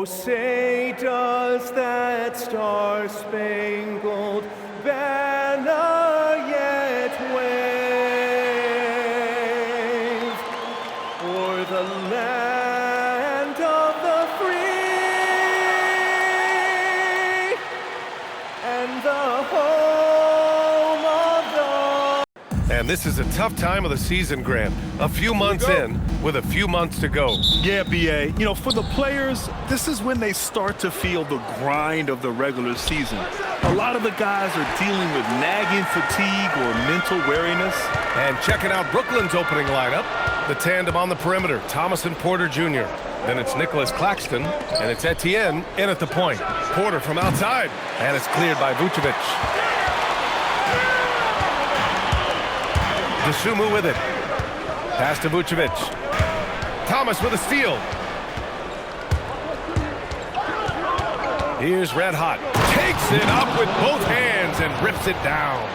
say does that star-spangled banner yet wave o'er the land of the free and the home of the... And this is a tough time of the season, Grant. A few months in with a few months to go. Yeah, B.A. You know, for the players, this is when they start to feel the grind of the regular season. A lot of the guys are dealing with nagging fatigue or mental weariness. And checking out Brooklyn's opening lineup. The tandem on the perimeter, Thomas and Porter Jr. Then it's Nicholas Claxton, and it's Etienne in at the point. Porter from outside, and it's cleared by Vucevic. Dosunmu with it. Pass to Vucevic. Thomas with a steal. Here's Red Hot. Takes it up with both hands and rips it down.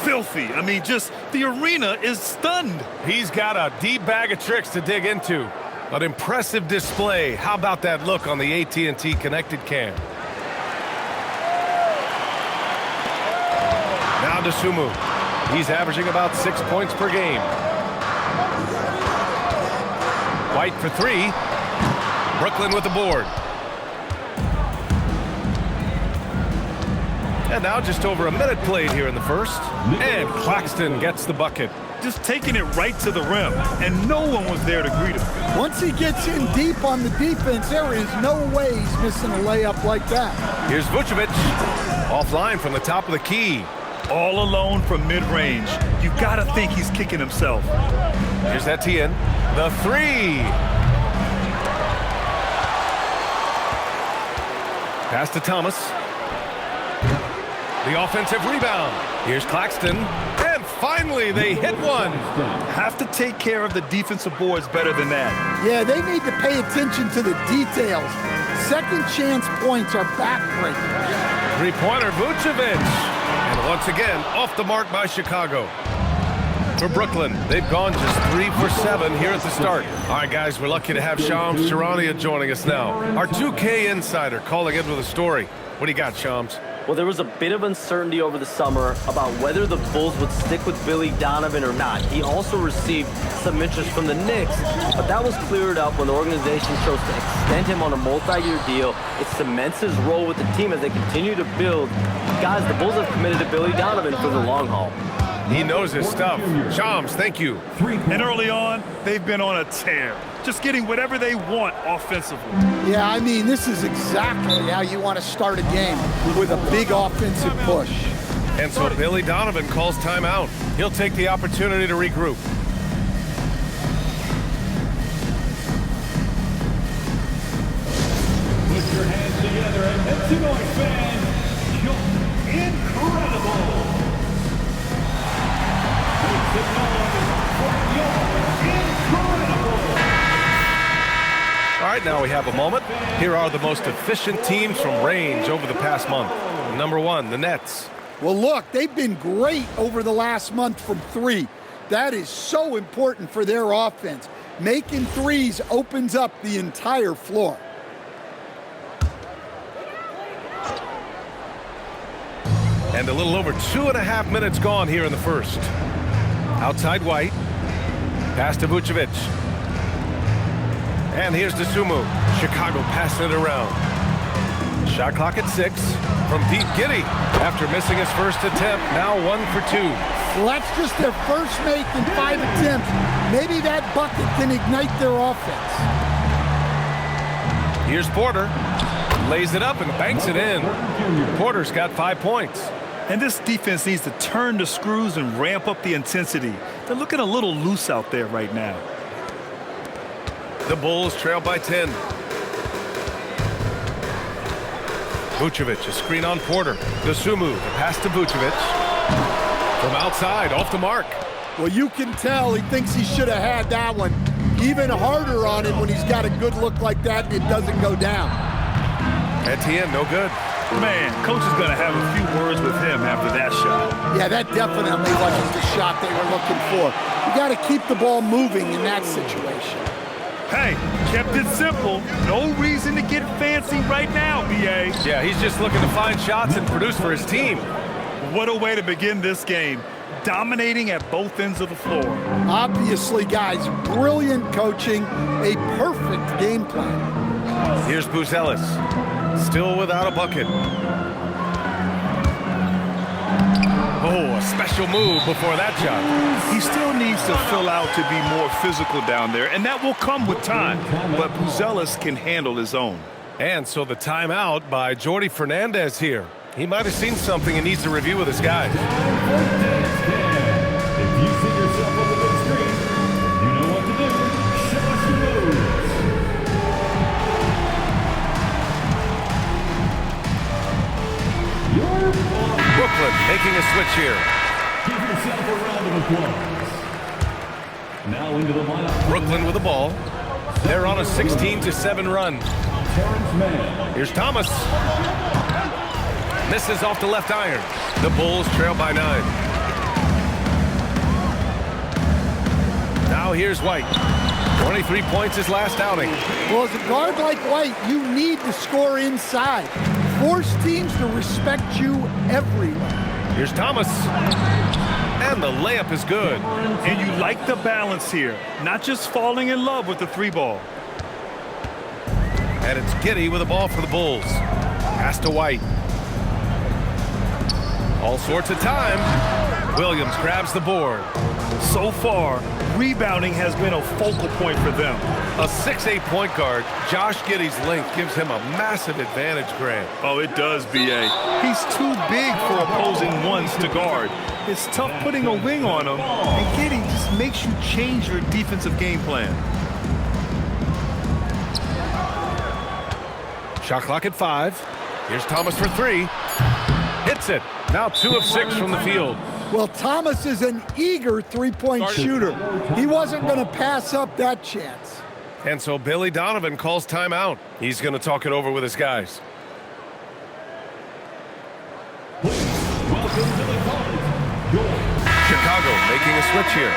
Filthy. I mean, just the arena is stunned. He's got a deep bag of tricks to dig into. An impressive display. How about that look on the AT&T connected cam? Now Dosunmu. He's averaging about 6 points per game. White for three. Brooklyn with the board. And now just over a minute played here in the first. And Claxton gets the bucket. Just taking it right to the rim, and no one was there to greet him. Once he gets in deep on the defense, there is no way he's missing a layup like that. Here's Vucevic. Offline from the top of the key. All alone from mid-range. You gotta think he's kicking himself. Here's Etienne. The three. Pass to Thomas. The offensive rebound. Here's Claxton. And finally, they hit one. Have to take care of the defensive boards better than that. Yeah, they need to pay attention to the details. Second chance points are backbreaking. Three-pointer, Vucevic. And once again, off the mark by Chicago. For Brooklyn, they've gone just 3 for 7 here at the start. All right, guys, we're lucky to have Shams Charania joining us now. Our 2K insider calling in with a story. What do you got, Shams? Well, there was a bit of uncertainty over the summer about whether the Bulls would stick with Billy Donovan or not. He also received some interest from the Knicks, but that was cleared up when the organization chose to extend him on a multi-year deal. It cements his role with the team as they continue to build. Guys, the Bulls have committed to Billy Donovan for the long haul. He knows his stuff. Shams, thank you. And early on, they've been on a tear. Just getting whatever they want offensively. Yeah, I mean, this is exactly how you want to start a game, with a big offensive push. And so Billy Donovan calls timeout. He'll take the opportunity to regroup. Put your hands together and let's go, fans. You're incredible. Make some noise for your incredible. All right, now we have a moment. Here are the most efficient teams from range over the past month. Number one, the Nets. Well, look, they've been great over the last month from three. That is so important for their offense. Making threes opens up the entire floor. And a little over 2.5 minutes gone here in the first. Outside White. Pass to Vucevic. And here's Dosunmu. Chicago passing it around. Shot clock at 6. From deep, Giddey. After missing his first attempt, now 1 for 2. Well, that's just their first make in 5 attempts. Maybe that bucket can ignite their offense. Here's Porter. Lays it up and banks it in. Porter's got 5 points. And this defense needs to turn the screws and ramp up the intensity. They're looking a little loose out there right now. The Bulls trail by 10. Vucevic, a screen on Porter. Dosunmu, the pass to Vucevic. From outside, off the mark. Well, you can tell he thinks he should have had that one. Even harder on him when he's got a good look like that and it doesn't go down. Etienne, no good. Man, coach is going to have a few words with him after that shot. Yeah, that definitely wasn't the shot they were looking for. You got to keep the ball moving in that situation. Hey, kept it simple. No reason to get fancy right now, B.A. Yeah, he's just looking to find shots and produce for his team. What a way to begin this game. Dominating at both ends of the floor. Obviously, guys, brilliant coaching, a perfect game plan. Here's Buzelis, still without a bucket. Oh, a special move before that shot. He still needs to fill out to be more physical down there, and that will come with time. But Buzelis can handle his own. And so the timeout by Jordi Fernandez here. He might have seen something and needs to review with his guys. If you see yourself on the big screen, you know what to do. Show us your moves. Brooklyn making a switch here. Give yourself a round of applause. Now into the lineup. Brooklyn with the ball. They're on a 16-7 run. Terrence Mann. Here's Thomas. Misses off the left iron. The Bulls trail by 9. Now here's White. 23 points his last outing. Well, as a guard like White, you need to score inside. Force teams to respect you everywhere. Here's Thomas. And the layup is good. And you like the balance here, not just falling in love with the three ball. And it's Giddey with the ball for the Bulls. Pass to White. All sorts of time. Williams grabs the board. So far, rebounding has been a focal point for them. A 6'8" point guard, Josh Giddey's length gives him a massive advantage, Grant. Oh, it does, B.A. He's too big for opposing ones to guard. It's tough putting a wing on him, and Giddey just makes you change your defensive game plan. Shot clock at 5. Here's Thomas for 3. Hits it. Now 2 of 6 from the field. Well, Thomas is an eager three-point shooter. He wasn't going to pass up that chance. And so Billy Donovan calls timeout. He's going to talk it over with his guys. Welcome to the court. Chicago making a switch here.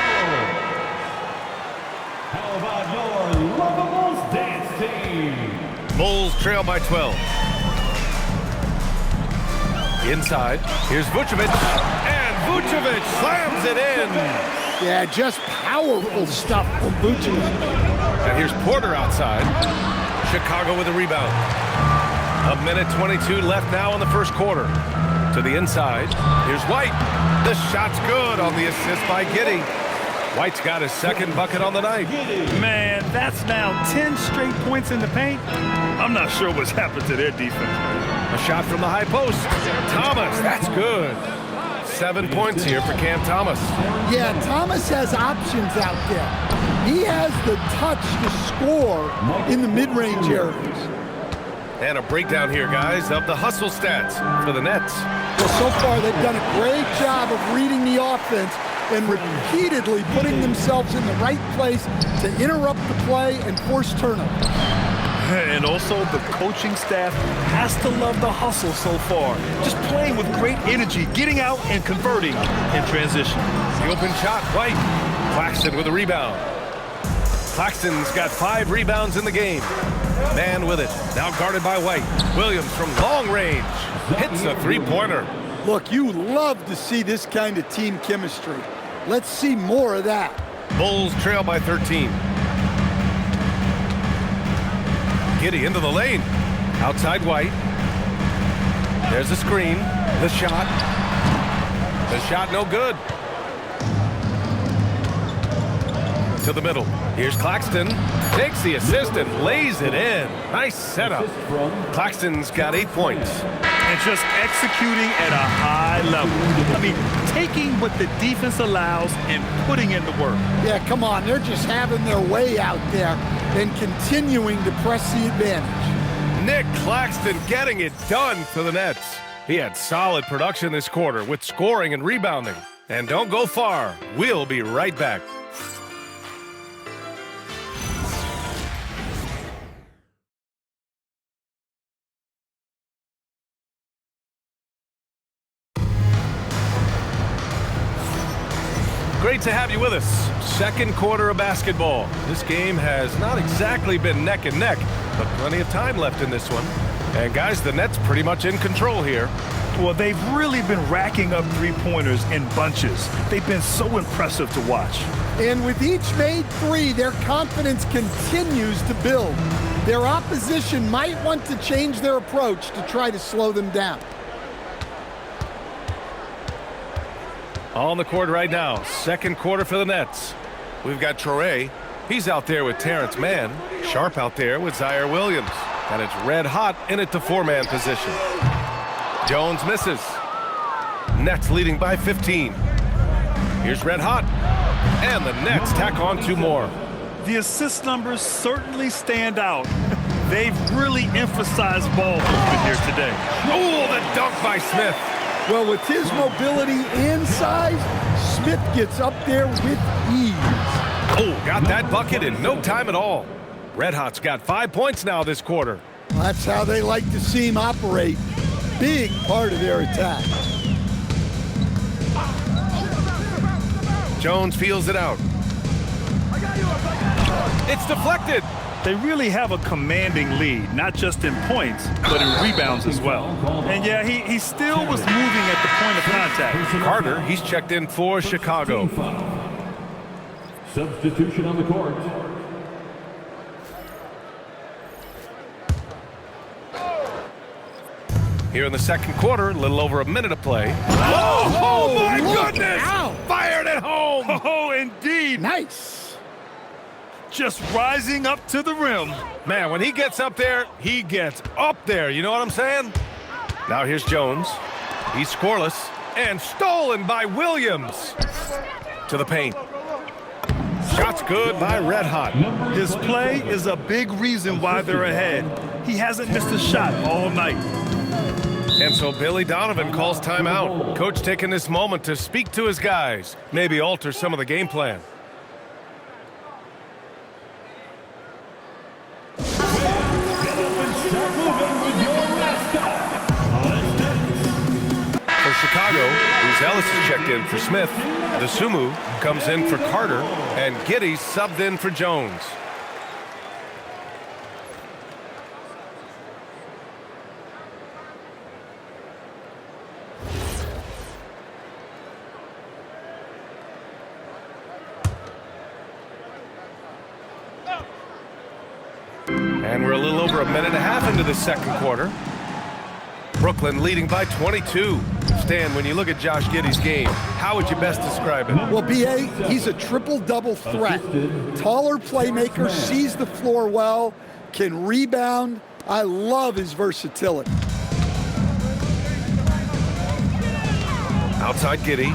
How about your Lovables dance team? Bulls trail by 12. Inside, here's Vucevic, and Vucevic slams it in. Yeah, just powerful stuff from Vucevic. And here's Porter outside. Chicago with a rebound. 1:22 left now in the first quarter. To the inside, here's White. The shot's good on the assist by Giddey. White's got his second bucket on the night. Man, that's now 10 straight points in the paint. I'm not sure what's happened to their defense. A shot from the high post. Thomas, that's good. 7 points here for Cam Thomas. Yeah, Thomas has options out there. He has the touch to score in the mid-range areas. And a breakdown here, guys, of the hustle stats for the Nets. Well, so far they've done a great job of reading the offense and repeatedly putting themselves in the right place to interrupt the play and force turnovers. And also, the coaching staff has to love the hustle so far. Just playing with great energy, getting out and converting in transition. The open shot, White. Claxton with a rebound. Claxton's got 5 rebounds in the game. Man with it, now guarded by White. Williams from long range hits a three-pointer. Look, you love to see this kind of team chemistry. Let's see more of that. Bulls trail by 13. Giddey into the lane. Outside White. There's a screen. The shot. The shot no good. To the middle. Here's Claxton. Takes the assist and lays it in. Nice setup. Claxton's got 8 points. And just executing at a high level. I mean, taking what the defense allows and putting in the work. Yeah, come on. They're just having their way out there and continuing to press the advantage. Nick Claxton getting it done for the Nets. He had solid production this quarter with scoring and rebounding. And don't go far. We'll be right back. Great great to have you with us. Second quarter of basketball. This game has not exactly been neck and neck, but plenty of time left in this one. And guys, the Nets pretty much in control here. Well, they've really been racking up three-pointers in bunches. They've been so impressive to watch. And with each made three, their confidence continues to build. Their opposition might want to change their approach to try to slow them down. On the court right now, second quarter for the Nets. We've got Traore. He's out there with Terrence Mann. Sharp out there with Zaire Williams. And it's red hot in at the four-man position. Jones misses. Nets leading by 15. Here's red hot. And the Nets tack on two more. The assist numbers certainly stand out. They've really emphasized ball movement here today. Oh, the dunk by Smith. Well, with his mobility and size, Smith gets up there with ease. Oh, got that bucket in no time at all. Red Hot's got 5 points now this quarter. Well, that's how they like to see him operate. Big part of their attack. Jones feels it out. It's deflected. They really have a commanding lead, not just in points, but in rebounds as well. And yeah, he still was moving at the point of contact. Carter, he's checked in for Chicago. Substitution on the court. Here in the second quarter, a little over a minute of play. Oh my goodness! Ow. Fired at home! Oh, indeed. Nice. Just rising up to the rim. Man, when he gets up there, he gets up there. You know what I'm saying? Now here's Jones. He's scoreless and stolen by Williams. To the paint. Shot's good by Red Hot. His play is a big reason why they're ahead. He hasn't missed a shot all night. And so Billy Donovan calls timeout. Coach taking this moment to speak to his guys, maybe alter some of the game plan. For Chicago, Ellis is checked in for Smith. DeSumo comes in for Carter, and Giddey subbed in for Jones. And we're a little over a minute and a half into the second quarter. Brooklyn leading by 22. Stan, when you look at Josh Giddey's game, how would you best describe it? Well, B.A., he's a triple-double threat. Taller playmaker, sees the floor well, can rebound. I love his versatility. Outside Giddey.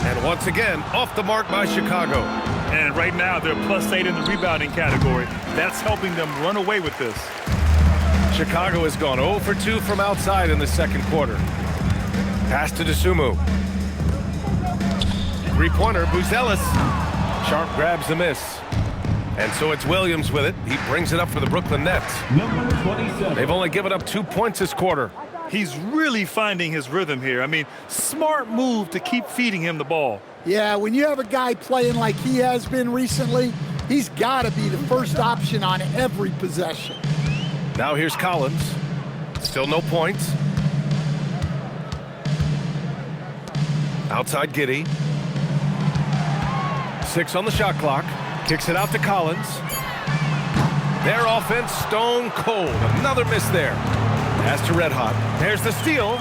And once again, off the mark by Chicago. And right now, they're +8 in the rebounding category. That's helping them run away with this. Chicago has gone 0 for 2 from outside in the second quarter. Pass to DeSumo. Three-pointer, Ellis. Sharp grabs the miss. And so it's Williams with it. He brings it up for the Brooklyn Nets. Number 27. They've only given up 2 points this quarter. He's really finding his rhythm here. I mean, smart move to keep feeding him the ball. Yeah, when you have a guy playing like he has been recently, he's got to be the first option on every possession. Now here's Collins. Still no points. Outside Giddey. 6 on the shot clock. Kicks it out to Collins. Their offense stone cold. Another miss there. Pass to Red Hot. There's the steal.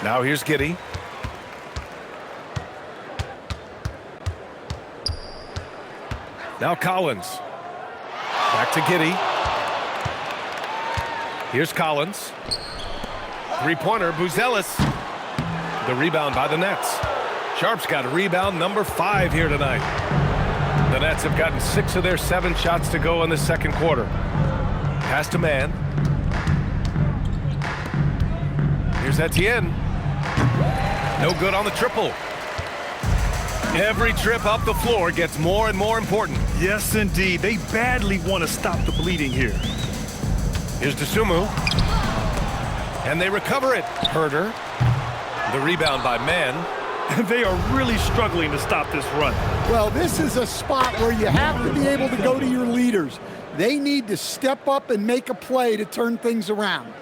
Now here's Giddey. Now Collins. Back to Giddey. Here's Collins. Three-pointer, Ellis. The rebound by the Nets. Sharp's got rebound number 5 here tonight. The Nets have gotten 6 of their 7 shots to go in the second quarter. Pass to Mann. Here's Etienne. No good on the triple. Every trip up the floor gets more and more important. Yes, indeed. They badly want to stop the bleeding here. Here's DeSumo. And they recover it. Herter. The rebound by Mann. and they are really struggling to stop this run. Well, this is a spot where you have to be able to go to your leaders. They need to step up and make a play to turn things around.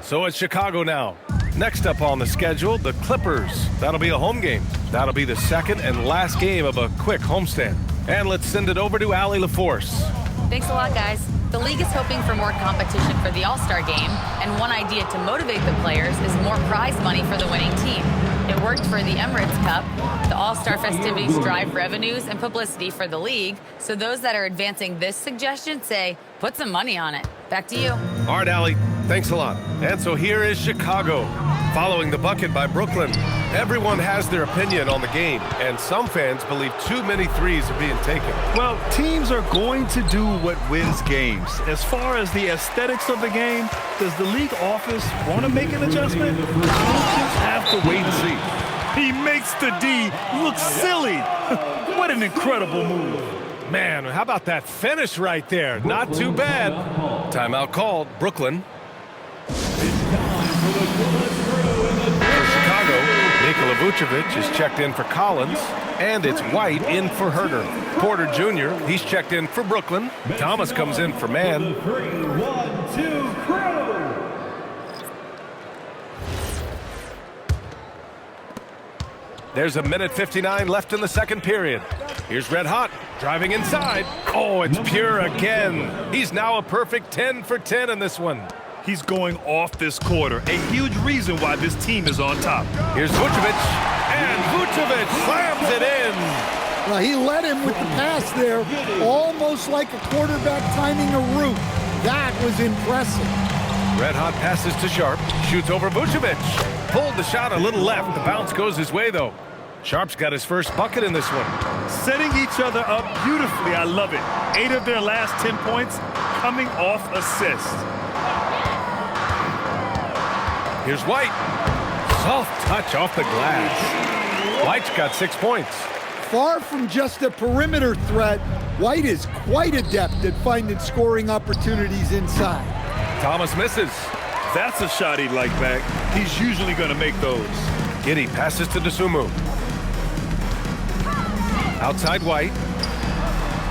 So it's Chicago now. Next up on the schedule, the Clippers. That'll be a home game. That'll be the second and last game of a quick homestand. And let's send it over to Allie LaForce. Thanks a lot, guys. The league is hoping for more competition for the All-Star game, and one idea to motivate the players is more prize money for the winning team. It worked for the Emirates Cup. The All-Star festivities drive revenues and publicity for the league, so those that are advancing this suggestion say, put some money on it. Back to you. All right, Allie, thanks a lot. And so here is Chicago, following the bucket by Brooklyn. Everyone has their opinion on the game, and some fans believe too many threes are being taken. Well, teams are going to do what wins games. As far as the aesthetics of the game, does the league office want to make an adjustment? We'll just have to wait and see. He makes the D look silly. What an incredible move. Man, how about that finish right there? Not too bad. Timeout called. Brooklyn. For Chicago, Nikola Vucevic is checked in for Collins, and it's White in for Herter. Porter Jr., he's checked in for Brooklyn. Thomas comes in for Mann. 3-1-2 crew. There's 1:59 left in the second period. Here's Red Hot, driving inside. Oh, it's Pure again. He's now a perfect 10 for 10 in this one. He's going off this quarter, a huge reason why this team is on top. Here's Vucevic, and Vucevic slams it in. Well, he led him with the pass there, almost like a quarterback timing a route. That was impressive. Red Hot passes to Sharp, shoots over Vucevic. Pulled the shot a little left. The bounce goes his way, though. Sharp's got his first bucket in this one. Setting each other up beautifully. I love it. 8 of their last 10 points coming off assists. Here's White. Soft touch off the glass. White's got 6 points. Far from just a perimeter threat, White is quite adept at finding scoring opportunities inside. Thomas misses. That's a shot he'd like back. He's usually going to make those. Giddey passes to Dosunmu. Outside White.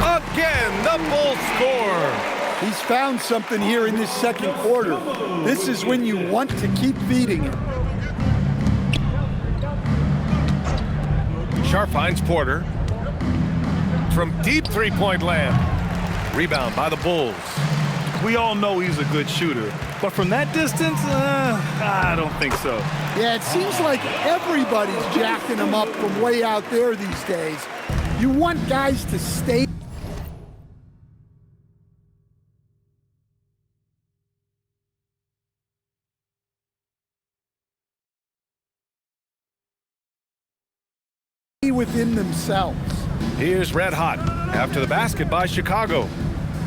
Again, the Bulls score. He's found something here in this second quarter. This is when you want to keep feeding him. Sharp finds Porter. From deep three-point land. Rebound by the Bulls. We all know he's a good shooter, but from that distance, I don't think so. Yeah, it seems like everybody's jacking him up from way out there these days. You want guys to stay within themselves. Here's Red Hot after the basket by Chicago.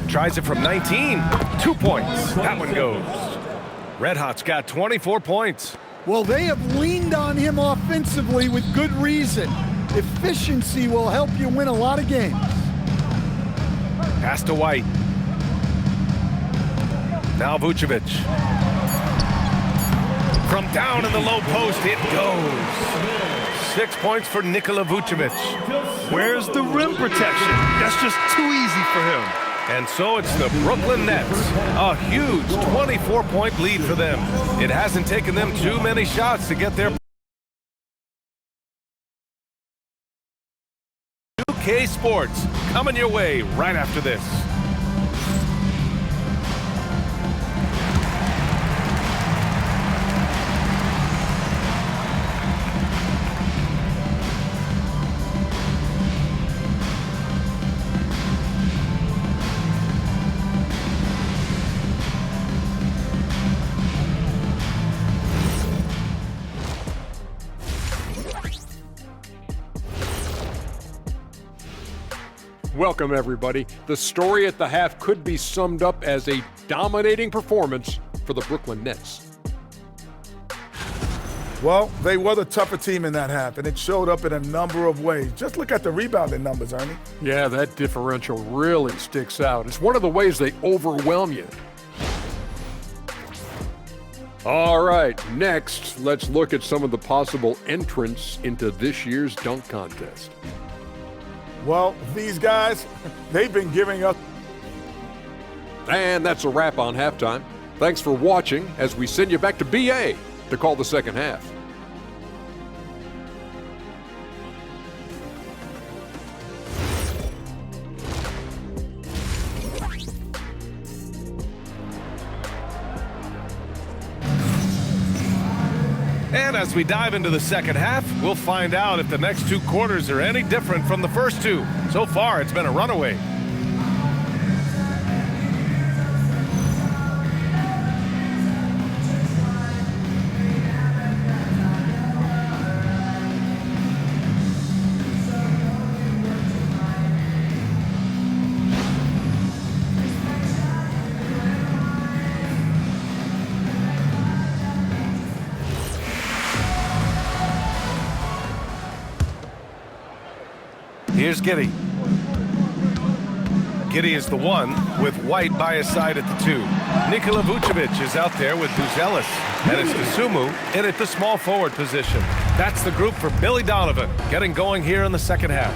Tries it from 19. 2 points. That one goes. Red Hot's got 24 points. Well, they have leaned on him offensively with good reason. Efficiency will help you win a lot of games. Pass to White. Now Vucevic. From down in the low post, it goes. 6 points for Nikola Vucevic. Where's the rim protection? That's just too easy for him. And so it's the Brooklyn Nets. A huge 24-point lead for them. It hasn't taken them too many shots to get their 2K Sports coming your way right after this. Welcome, everybody. The story at the half could be summed up as a dominating performance for the Brooklyn Nets. Well, they were the tougher team in that half, and it showed up in a number of ways. Just look at the rebounding numbers, Ernie. Yeah, that differential really sticks out. It's one of the ways they overwhelm you. All right, next, let's look at some of the possible entrants into this year's dunk contest. Well, these guys, they've been giving us. And that's a wrap on halftime. Thanks for watching as we send you back to BA to call the second half. And as we dive into the second half, we'll find out if the next 2 quarters are any different from the first 2. So far, it's been a runaway. Here's Giddey. Giddey is the one with White by his side at the 2. Nikola Vucevic is out there with Buzelis. And it's Kasumu in at the small forward position. That's the group for Billy Donovan getting going here in the second half.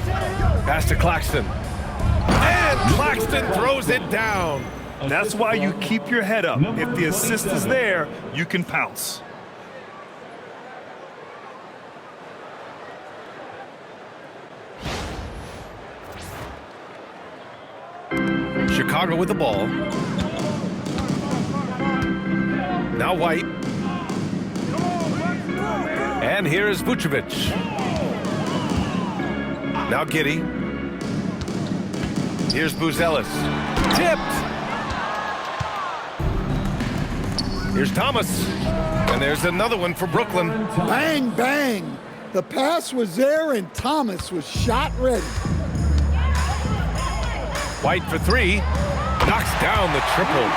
Pass to Claxton. And Claxton throws it down. That's why you keep your head up. If the assist is there, you can pounce. Chicago with the ball. Now White. And here is Vucevic. Now Giddey. Here's Buzelis. Tipped. Here's Thomas. And there's another one for Brooklyn. Bang, bang. The pass was there and Thomas was shot ready. White for 3. Knocks down the triple.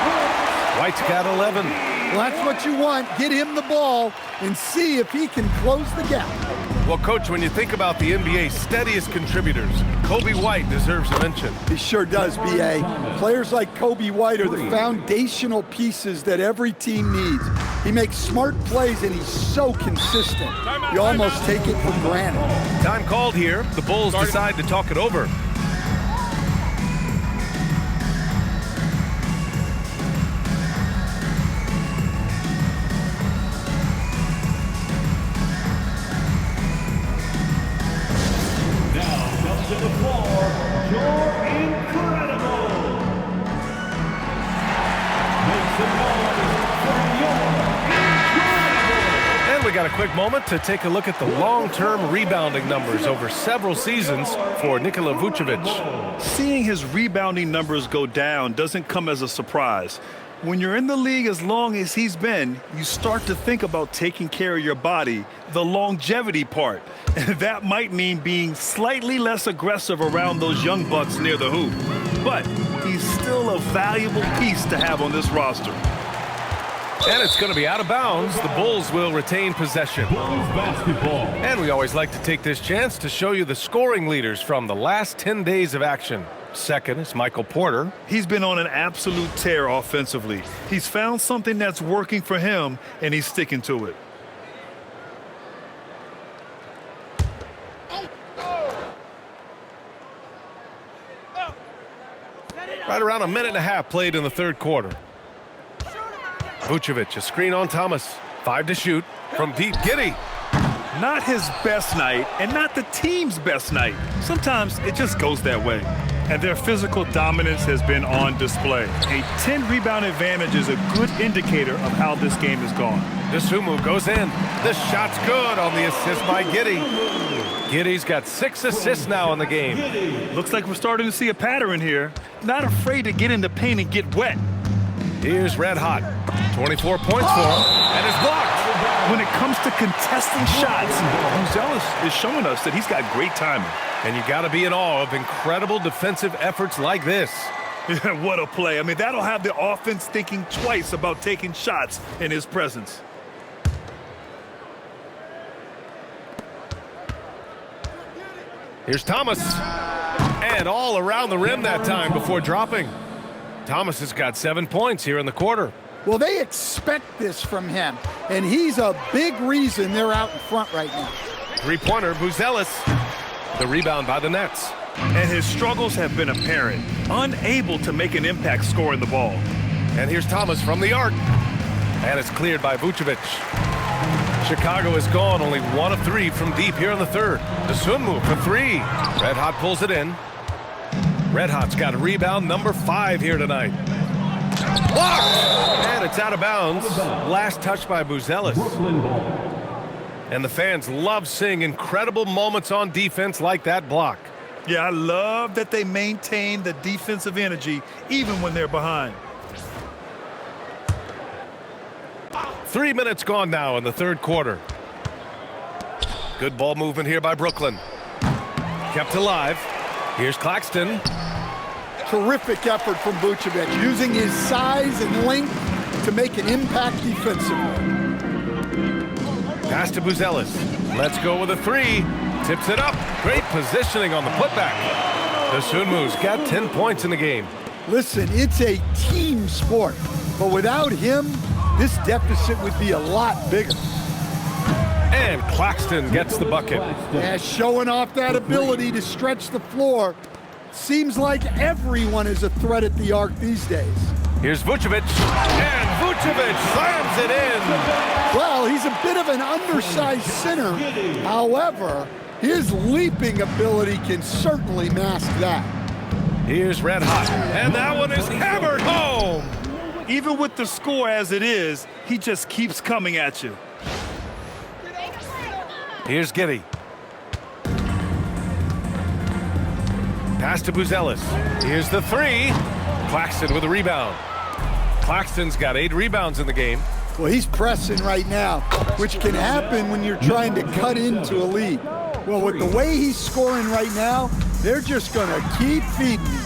White's got 11. Well, that's what you want. Get him the ball and see if he can close the gap. Well, Coach, when you think about the NBA's steadiest contributors, Kobe White deserves a mention. He sure does, B.A. Players like Kobe White are the foundational pieces that every team needs. He makes smart plays, and he's so consistent. You almost take it for granted. Time called here. The Bulls decide to talk it over. And we got a quick moment to take a look at the long-term rebounding numbers over several seasons for Nikola Vucevic. Seeing his rebounding numbers go down doesn't come as a surprise. When you're in the league as long as he's been, you start to think about taking care of your body, the longevity part. And that might mean being slightly less aggressive around those young bucks near the hoop. But he's still a valuable piece to have on this roster. And it's going to be out of bounds. The Bulls will retain possession. Basketball. And we always like to take this chance to show you the scoring leaders from the last 10 days of action. Second is Michael Porter. He's been on an absolute tear offensively. He's found something that's working for him, and he's sticking to it. Right around a minute and a half played in the third quarter. Vucevic, a screen on Thomas. 5 to shoot from deep. Giddey. Not his best night, and not the team's best night. Sometimes it just goes that way. And their physical dominance has been on display. A 10-rebound advantage is a good indicator of how this game has gone. Kasumu goes in. The shot's good on the assist by Giddey. Giddey's got 6 assists now in the game. Looks like we're starting to see a pattern here. Not afraid to get in the paint and get wet. Here's Red Hot. 24 points for him, and it's blocked. When it comes to contesting shots, Buzelis is showing us that he's got great timing. And you got to be in awe of incredible defensive efforts like this. What a play. I mean, that'll have the offense thinking twice about taking shots in his presence. Here's Thomas. And all around the rim that time before dropping. Thomas has got 7 points here in the quarter. Well, they expect this from him, and he's a big reason they're out in front right now. Three-pointer, Buzelis. The rebound by the Nets. And his struggles have been apparent, unable to make an impact scoring the ball. And here's Thomas from the arc. And it's cleared by Vucevic. Chicago is gone, only 1 of 3 from deep here in the third. The Sunmu for 3. Red Hot pulls it in. Red Hot's got rebound number 5 here tonight. Blocked! And it's out of bounds. Last touch by Buzelis. And the fans love seeing incredible moments on defense like that block. Yeah, I love that they maintain the defensive energy even when they're behind. 3 minutes gone now in the third quarter. Good ball movement here by Brooklyn. Kept alive. Here's Claxton. Terrific effort from Vucevic, using his size and length to make an impact defensively. Pass to Buzelis. Let's go with a 3. Tips it up. Great positioning on the putback. The Sunmu's got 10 points in the game. Listen, it's a team sport, but without him, this deficit would be a lot bigger. And Claxton gets the bucket. Yeah, showing off that ability to stretch the floor. Seems like everyone is a threat at the arc these days. Here's Vucevic. And Vucevic slams it in. Well, he's a bit of an undersized center. However, his leaping ability can certainly mask that. Here's Red Hot. And that one is hammered home. Even with the score as it is, he just keeps coming at you. Here's Giddey. Pass to Buzelis. Here's the 3. Claxton with a rebound. Claxton's got 8 rebounds in the game. Well, he's pressing right now, which can happen when you're trying to cut into a lead. Well, with the way he's scoring right now, they're just going to keep feeding him.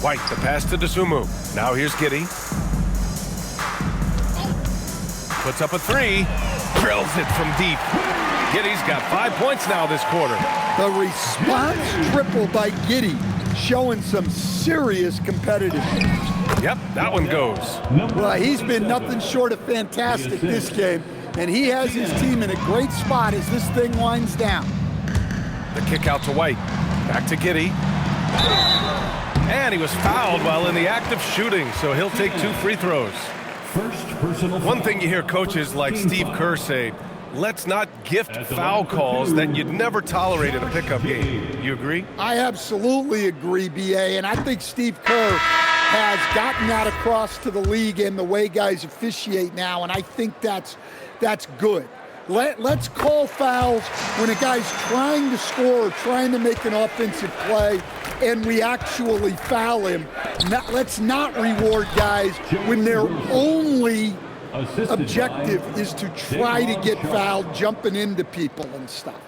White, the pass to Dosunmu. Now here's Giddey. Puts up a 3. Drills it from deep. Giddey's got 5 points now this quarter. The response triple by Giddey, showing some serious competitiveness. Yep, that one goes. Well, he's been nothing short of fantastic this game, and he has his team in a great spot as this thing winds down. The kick out to White. Back to Giddey. And he was fouled while in the act of shooting, so he'll take 2 free throws. One thing you hear coaches like Steve Kerr say, let's not gift foul calls that you'd never tolerate in a pickup game. You agree? I absolutely agree, B.A., and I think Steve Kerr has gotten that across to the league and the way guys officiate now, and I think that's good. Let's call fouls when a guy's trying to score or trying to make an offensive play and we actually foul him. Let's not reward guys when their only objective is to try to get fouled, jumping into people and stuff.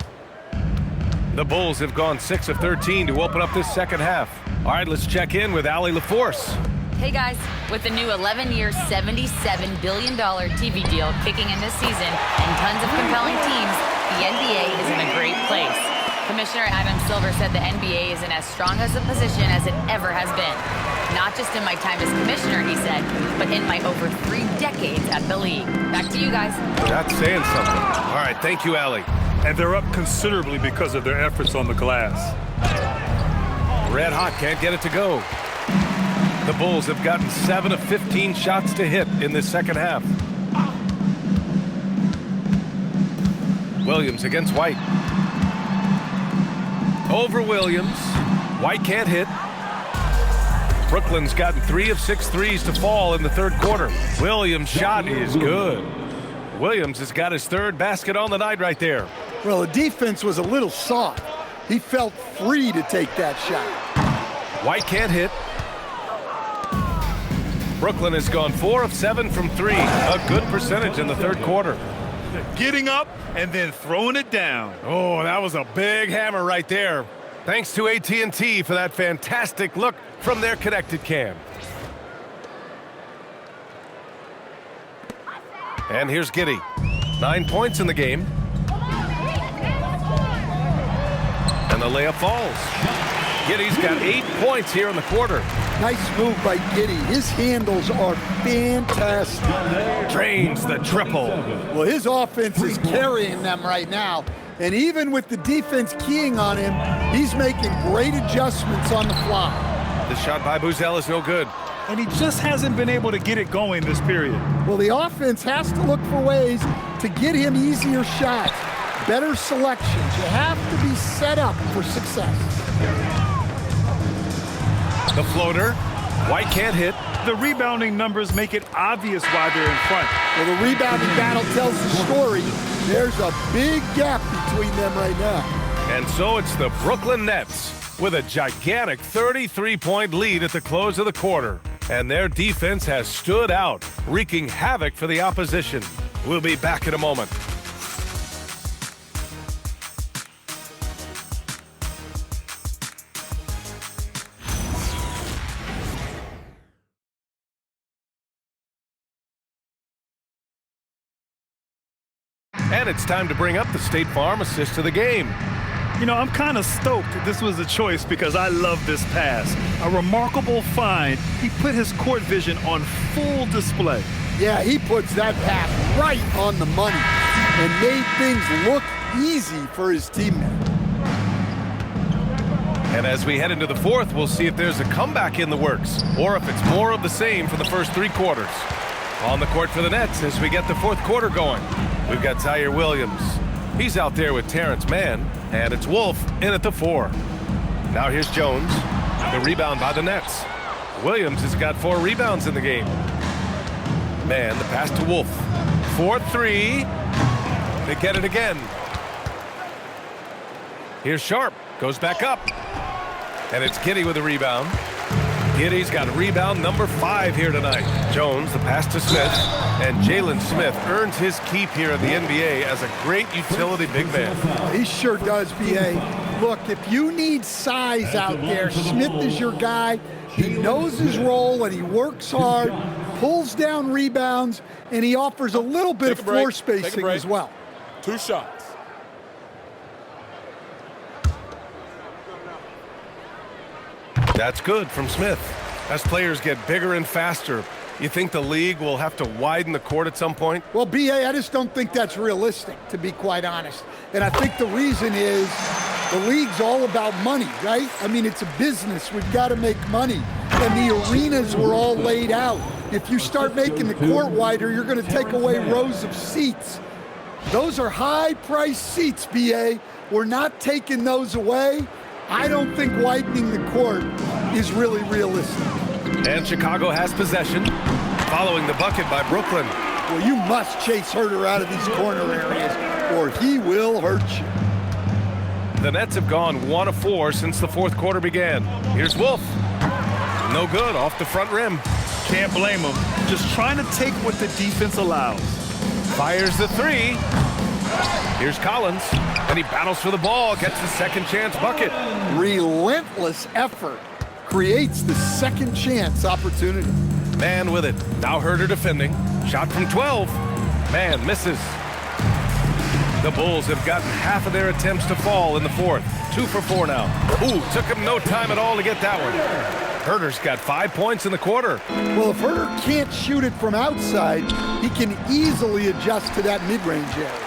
The Bulls have gone 6 of 13 to open up this second half. All right, let's check in with Allie LaForce. Hey guys, with the new 11-year, $77 billion TV deal kicking in this season and tons of compelling teams, the NBA is in a great place. Commissioner Adam Silver said the NBA is in as strong as a position as it ever has been. Not just in my time as commissioner, he said, but in my over 3 decades at the league. Back to you guys. That's saying something. All right, thank you, Allie. And they're up considerably because of their efforts on the glass. Red Hot can't get it to go. The Bulls have gotten 7 of 15 shots to hit in this second half. Williams against White. Over Williams. White can't hit. Brooklyn's gotten 3 of 6 threes to fall in the third quarter. Williams' shot is good. Williams has got his 3rd basket on the night right there. Well, the defense was a little soft. He felt free to take that shot. White can't hit. Brooklyn has gone 4 of 7 from 3. A good percentage in the third quarter. Getting up and then throwing it down. Oh, that was a big hammer right there. Thanks to AT&T for that fantastic look from their connected cam. And here's Giddey. 9 points in the game. And the layup falls. Giddey's got 8 points here in the quarter. Nice move by Giddey. His handles are fantastic. Drains the triple. Well, his offense is carrying them right now. And even with the defense keying on him, he's making great adjustments on the fly. The shot by Buzzell is no good. And he just hasn't been able to get it going this period. Well, the offense has to look for ways to get him easier shots, better selections. You have to be set up for success. The floater. White can't hit. The rebounding numbers make it obvious why they're in front. Well, the rebounding battle tells the story. There's a big gap between them right now. And so it's the Brooklyn Nets with a gigantic 33-point lead at the close of the quarter. And their defense has stood out, wreaking havoc for the opposition. We'll be back in a moment. And it's time to bring up the State Farm assist of the game. You know, I'm kind of stoked this was a choice because I love this pass. A remarkable find. He put his court vision on full display. Yeah, he puts that pass right on the money and made things look easy for his teammate. And as we head into the fourth, we'll see if there's a comeback in the works or if it's more of the same for the first 3 quarters. On the court for the Nets as we get the fourth quarter going. We've got Tyre Williams. He's out there with Terrence Mann, and it's Wolf in at the 4. Now here's Jones. The rebound by the Nets. Williams has got 4 rebounds in the game. Mann, the pass to Wolf. 4-3. They get it again. Here's Sharp. Goes back up. And it's Giddey with a rebound. Giddey's got rebound number 5 here tonight. Jones, the pass to Smith. And Jalen Smith earns his keep here in the NBA as a great utility big man. He sure does, B.A. Look, if you need size out there, Smith is your guy. He knows his role and he works hard, pulls down rebounds, and he offers a little bit of floor spacing as well. 2 shots. That's good from Smith. As players get bigger and faster, you think the league will have to widen the court at some point? Well, B.A., I just don't think that's realistic, to be quite honest. And I think the reason is the league's all about money, right? I mean, it's a business. We've got to make money. And the arenas were all laid out. If you start making the court wider, you're going to take away rows of seats. Those are high-priced seats, B.A. We're not taking those away. I don't think widening the court is really realistic. And Chicago has possession, following the bucket by Brooklyn. Well, you must chase Herter out of these corner areas, or he will hurt you. The Nets have gone 1 of 4 since the fourth quarter began. Here's Wolf. No good, off the front rim. Can't blame him. Just trying to take what the defense allows. Fires the 3. Here's Collins, and he battles for the ball, gets the second chance bucket. Relentless effort creates the second chance opportunity. Mann with it. Now Herter defending. Shot from 12. Mann misses. The Bulls have gotten half of their attempts to fall in the fourth. 2 for 4 now. Ooh, took him no time at all to get that one. Herter's got 5 points in the quarter. Well, if Herter can't shoot it from outside, he can easily adjust to that mid-range area.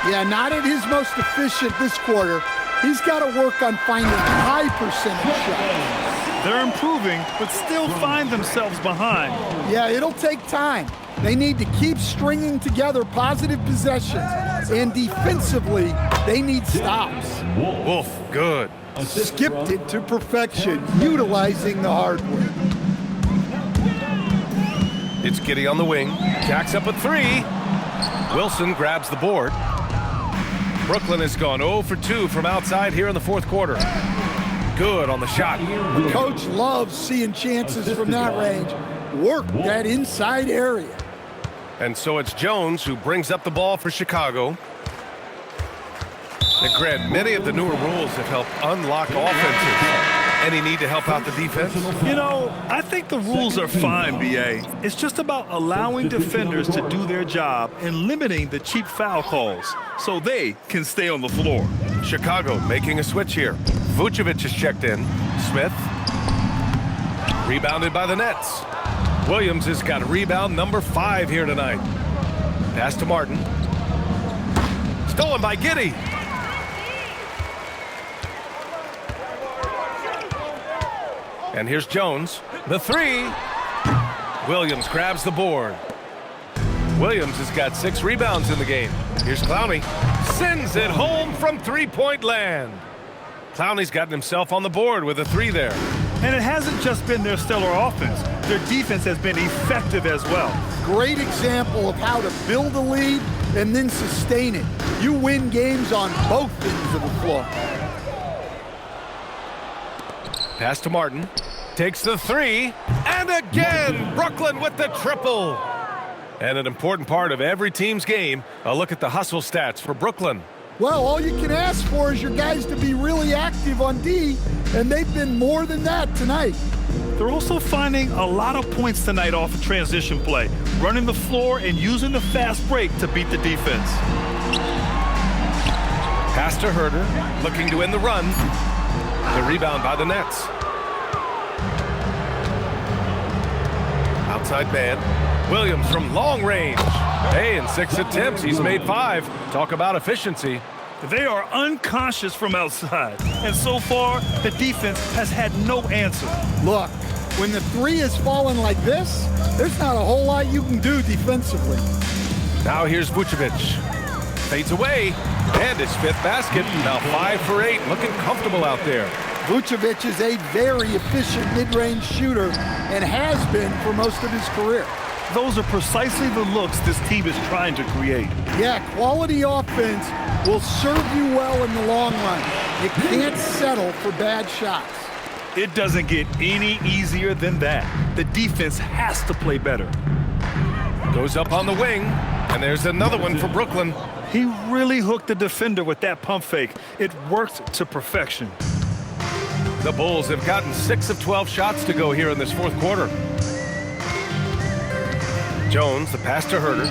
Yeah, not at his most efficient this quarter. He's got to work on finding high percentage shots. They're improving, but still find themselves behind. Yeah, it'll take time. They need to keep stringing together positive possessions. And defensively, they need stops. Wolf, good. Skipped it to perfection, utilizing the hardware. It's Giddey on the wing. Jacks up a 3. Wilson grabs the board. Brooklyn has gone 0 for 2 from outside here in the fourth quarter. Good on the shot. The coach loves seeing chances from that range. Work that inside area. And so it's Jones who brings up the ball for Chicago. And Grant, many of the newer rules have helped unlock offenses. Any need to help out the defense? You know, I think the rules are fine, B.A. It's just about allowing defenders to do their job and limiting the cheap foul calls so they can stay on the floor. Chicago making a switch here. Vucevic is checked in. Smith. Rebounded by the Nets. Williams has got rebound number 5 here tonight. Pass to Martin. Stolen by Giddey. And here's Jones. The 3. Williams grabs the board. Williams has got 6 rebounds in the game. Here's Clowney. Sends it home from three-point land. Clowney's gotten himself on the board with a 3 there. And it hasn't just been their stellar offense. Their defense has been effective as well. Great example of how to build a lead and then sustain it. You win games on both ends of the floor. Pass to Martin. Takes the 3. And again, Brooklyn with the triple. And an important part of every team's game, a look at the hustle stats for Brooklyn. Well, all you can ask for is your guys to be really active on D, and they've been more than that tonight. They're also finding a lot of points tonight off of transition play, running the floor and using the fast break to beat the defense. Pass to Herter, looking to win the run. The rebound by the Nets. Outside man. Williams from long range. Hey, in 6 attempts, he's made 5. Talk about efficiency. They are unconscious from outside, and so far, the defense has had no answer. Look, when the 3 is falling like this, there's not a whole lot you can do defensively. Now here's Vucevic. Fades away, and his 5th basket. Now 5 for 8, looking comfortable out there. Vucevic is a very efficient mid-range shooter and has been for most of his career. Those are precisely the looks this team is trying to create. Yeah, quality offense will serve you well in the long run. You can't settle for bad shots. It doesn't get any easier than that. The defense has to play better. Goes up on the wing, and there's another one for Brooklyn. He really hooked the defender with that pump fake. It worked to perfection. The Bulls have gotten 6 of 12 shots to go here in this 4th quarter. Jones, the pass to Herter.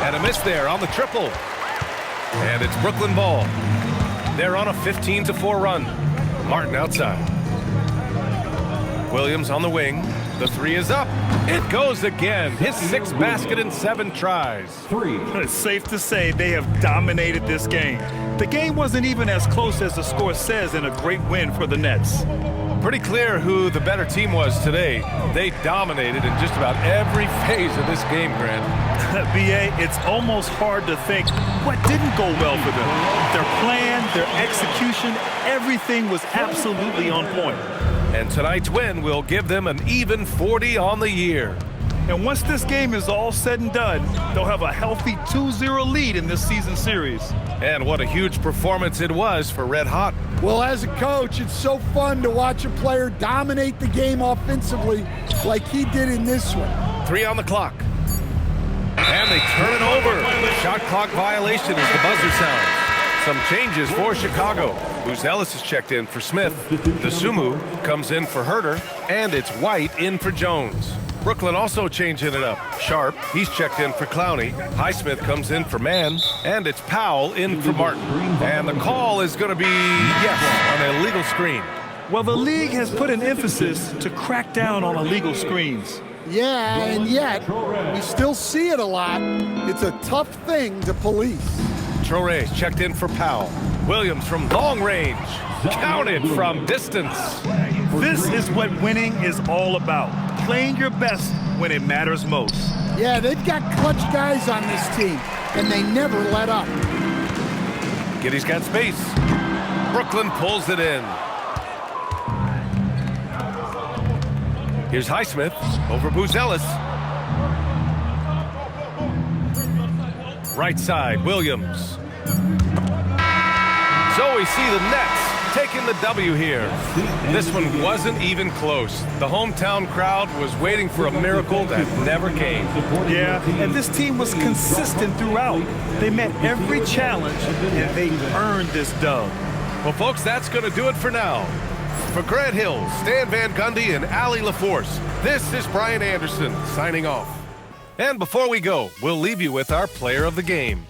And a miss there on the triple. And it's Brooklyn ball. They're on a 15-4 run. Martin outside. Williams on the wing. The 3 is up. It goes again. His 6th basket in 7 tries. It's safe to say they have dominated this game. The game wasn't even as close as the score says in a great win for the Nets. Pretty clear who the better team was today. They dominated in just about every phase of this game, Grant. B.A., it's almost hard to think what didn't go well for them. Their plan, their execution, everything was absolutely on point. And tonight's win will give them an even 40 on the year. And once this game is all said and done, they'll have a healthy 2-0 lead in this season series. And what a huge performance it was for Red Hot. Well, as a coach, it's so fun to watch a player dominate the game offensively like he did in this one. 3 on the clock. And they turn it over. Shot clock violation as the buzzer sounds. Some changes for Chicago. Ellis is checked in for Smith. Sumu comes in for Herter. And it's White in for Jones. Brooklyn also changing it up. Sharp, he's checked in for Clowney. Highsmith comes in for Mann. And it's Powell in for Martin. And the call is going to be, yes, on an illegal screen. Well, the league has put an emphasis to crack down on illegal screens. Yeah, and yet, we still see it a lot. It's a tough thing to police. Traore's checked in for Powell. Williams from long range. Counted from distance. This is what winning is all about. Playing your best when it matters most. Yeah, they've got clutch guys on this team, and they never let up. Giddey's got space. Brooklyn pulls it in. Here's Highsmith over Ellis. Right side, Williams. So we see the Nets taking the W here. This one wasn't even close. The hometown crowd was waiting for a miracle that never came. Yeah, and this team was consistent throughout. They met every challenge, and they earned this dub. Well, folks, that's going to do it for now. For Grant Hill, Stan Van Gundy, and Allie LaForce, this is Brian Anderson signing off. And before we go, we'll leave you with our player of the game.